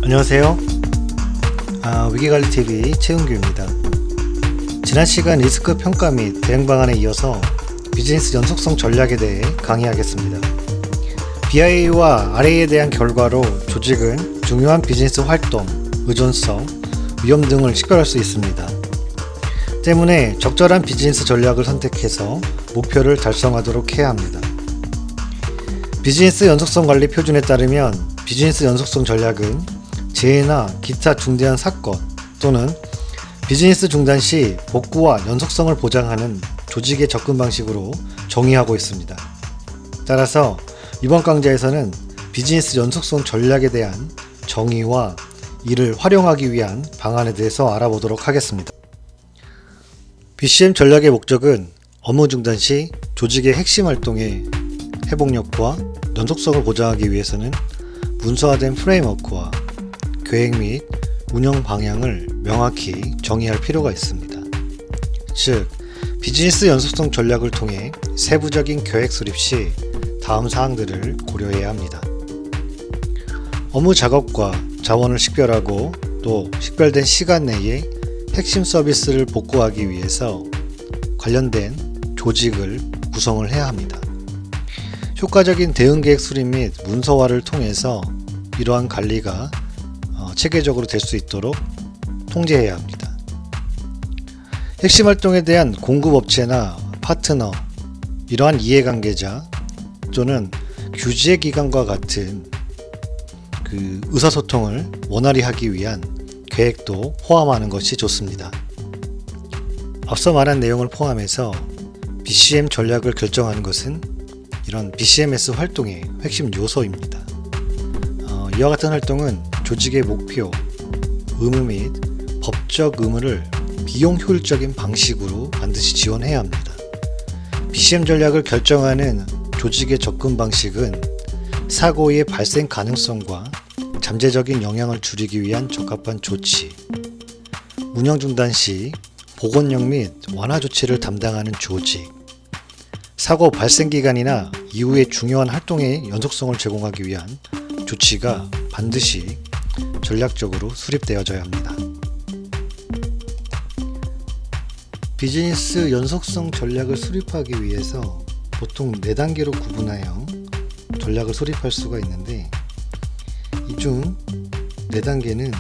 안녕하세요. 위기관리TV 최은규입니다. 지난 시간 리스크 평가 및 대응 방안에 이어서 비즈니스 연속성 전략에 대해 강의하겠습니다. BIA와 RA에 대한 결과로 조직은 중요한 비즈니스 활동, 의존성, 위험 등을 식별할 수 있습니다. 때문에 적절한 비즈니스 전략을 선택해서 목표를 달성하도록 해야 합니다. 비즈니스 연속성 관리 표준에 따르면 비즈니스 연속성 전략은 재해나 기타 중대한 사건 또는 비즈니스 중단 시 복구와 연속성을 보장하는 조직의 접근 방식으로 정의하고 있습니다. 따라서 이번 강좌에서는 비즈니스 연속성 전략에 대한 정의와 이를 활용하기 위한 방안에 대해서 알아보도록 하겠습니다. BCM 전략의 목적은 업무 중단 시 조직의 핵심 활동의 회복력과 연속성을 보장하기 위해서는 문서화된 프레임워크와 계획 및 운영 방향을 명확히 정의할 필요가 있습니다. 즉, 비즈니스 연속성 전략을 통해 세부적인 계획 수립 시 다음 사항들을 고려해야 합니다. 업무 작업과 자원을 식별하고 또 식별된 시간 내에 핵심 서비스를 복구하기 위해서 관련된 조직을 구성을 해야 합니다. 효과적인 대응 계획 수립 및 문서화를 통해서 이러한 관리가 체계적으로 될 수 있도록 통제해야 합니다. 핵심 활동에 대한 공급업체나 파트너, 이러한 이해관계자 또는 규제 기관과 같은 의사소통을 원활히 하기 위한 계획도 포함하는 것이 좋습니다. 앞서 말한 내용을 포함해서 BCM 전략을 결정하는 것은 이런 BCMS 활동의 핵심 요소입니다. 이와 같은 활동은 조직의 목표, 의무 및 법적 의무를 비용 효율적인 방식으로 반드시 지원해야 합니다. BCM 전략을 결정하는 조직의 접근 방식은 사고의 발생 가능성과 잠재적인 영향을 줄이기 위한 적합한 조치, 운영 중단 시 복원력 및 완화 조치를 담당하는 조직, 사고 발생 기간이나 이후의 중요한 활동의 연속성을 제공하기 위한 조치가 반드시 전략적으로 수립되어져야 합니다. 비즈니스 연속성 전략을 수립하기 위해서 보통 4단계로 구분하여 전략을 수립할 수가 있는데, 이 중 4단계는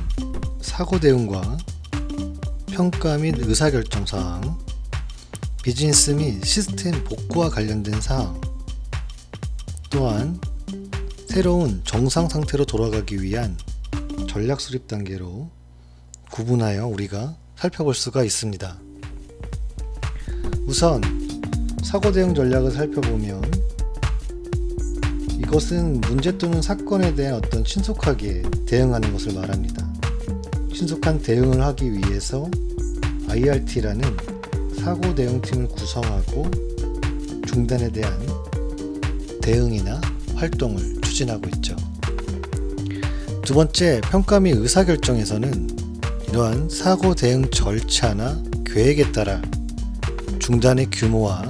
사고 대응과 평가 및 의사결정 사항, 비즈니스 및 시스템 복구와 관련된 사항, 또한 새로운 정상 상태로 돌아가기 위한 전략 수립 단계로 구분하여 우리가 살펴볼 수가 있습니다. 우선 사고 대응 전략을 살펴보면 이것은 문제 또는 사건에 대한 어떤 신속하게 대응하는 것을 말합니다. 신속한 대응을 하기 위해서 IRT라는 사고 대응팀을 구성하고 중단에 대한 대응이나 활동을 추진하고 있죠. 두 번째, 평가 및 의사결정에서는 이러한 사고 대응 절차나 계획에 따라 중단의 규모와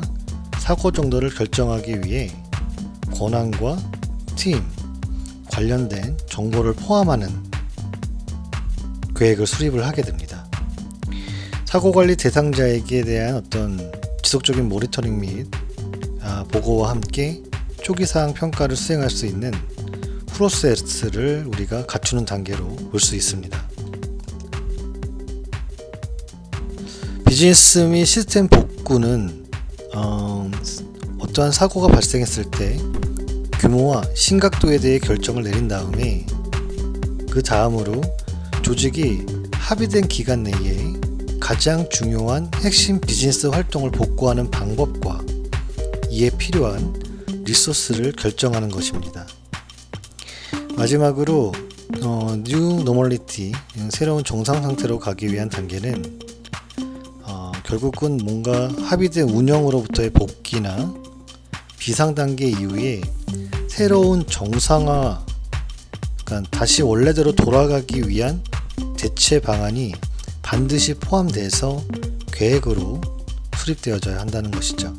사고 정도를 결정하기 위해 권한과 팀, 관련된 정보를 포함하는 계획을 수립을 하게 됩니다. 사고관리 대상자에게 대한 어떤 지속적인 모니터링 및 보고와 함께 초기사항 평가를 수행할 수 있는 프로세스를 우리가 갖추는 단계로 볼 수 있습니다. 비즈니스 및 시스템 복구는 어떠한 사고가 발생했을 때 규모와 심각도에 대해 결정을 내린 다음에 그 다음으로 조직이 합의된 기간 내에 가장 중요한 핵심 비즈니스 활동을 복구하는 방법과 이에 필요한 리소스를 결정하는 것입니다. 마지막으로 New Normality, 새로운 정상 상태로 가기 위한 단계는 결국은 뭔가 합의된 운영으로부터의 복귀나 비상 단계 이후에 새로운 정상화, 그러니까 다시 원래대로 돌아가기 위한 대체 방안이 반드시 포함돼서 계획으로 수립되어져야 한다는 것이죠.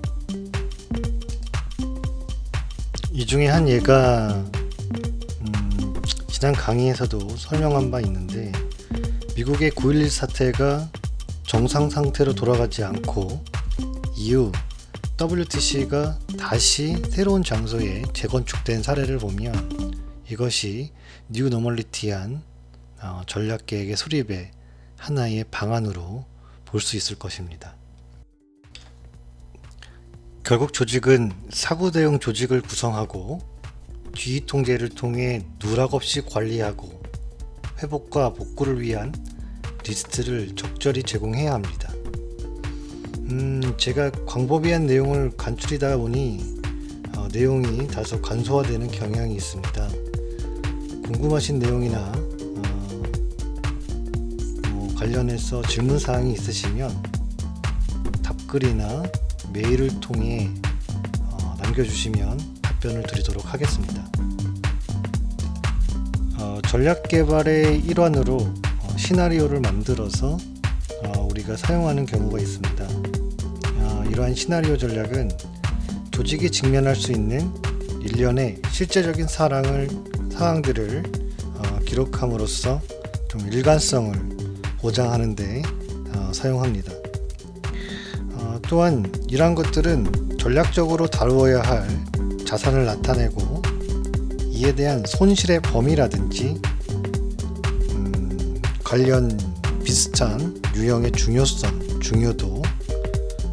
이 중에 한 예가 지난 강의에서도 설명한 바 있는데 미국의 9.11 사태가 정상 상태로 돌아가지 않고 이후 WTC가 다시 새로운 장소에 재건축된 사례를 보면 이것이 뉴 노멀리티한 전략계획의 수립의 하나의 방안으로 볼 수 있을 것입니다. 결국 조직은 사고 대응 조직을 구성하고 지휘 통제를 통해 누락 없이 관리하고 회복과 복구를 위한 리스트를 적절히 제공해야 합니다. 제가 광범위한 내용을 간추리다 보니 내용이 다소 간소화되는 경향이 있습니다. 궁금하신 내용이나 관련해서 질문사항이 있으시면 답글이나 메일을 통해 남겨주시면 답변을 드리도록 하겠습니다. 전략개발의 일환으로 시나리오를 만들어서 우리가 사용하는 경우가 있습니다. 이러한 시나리오 전략은 조직이 직면할 수 있는 일련의 실제적인 사항들을 기록함으로써 좀 일관성을 보장하는 데 사용합니다. 또한 이러한 것들은 전략적으로 다루어야 할 자산을 나타내고 이에 대한 손실의 범위라든지 관련 비슷한 유형의 중요성, 중요도,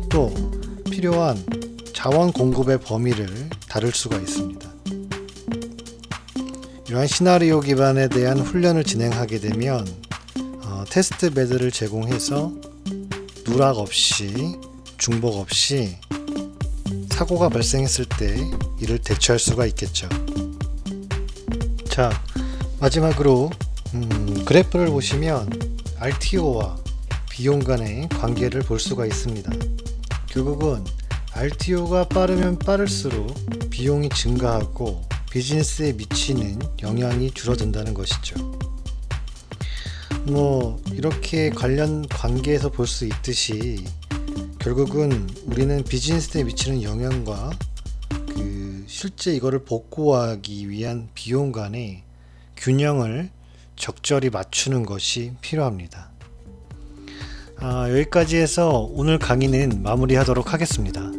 또 필요한 자원 공급의 범위를 다룰 수가 있습니다. 이러한 시나리오 기반에 대한 훈련을 진행하게 되면 테스트 베드를 제공해서 누락 없이 중복 없이 사고가 발생했을 때 이를 대처할 수가 있겠죠. 자, 마지막으로 그래프를 보시면 RTO와 비용 간의 관계를 볼 수가 있습니다. 결국은 RTO가 빠르면 빠를수록 비용이 증가하고 비즈니스에 미치는 영향이 줄어든다는 것이죠. 이렇게 관련 관계에서 볼 수 있듯이 결국은 우리는 비즈니스에 미치는 영향과 실제 이거를 복구하기 위한 비용 간의 균형을 적절히 맞추는 것이 필요합니다. 여기까지 해서 오늘 강의는 마무리하도록 하겠습니다.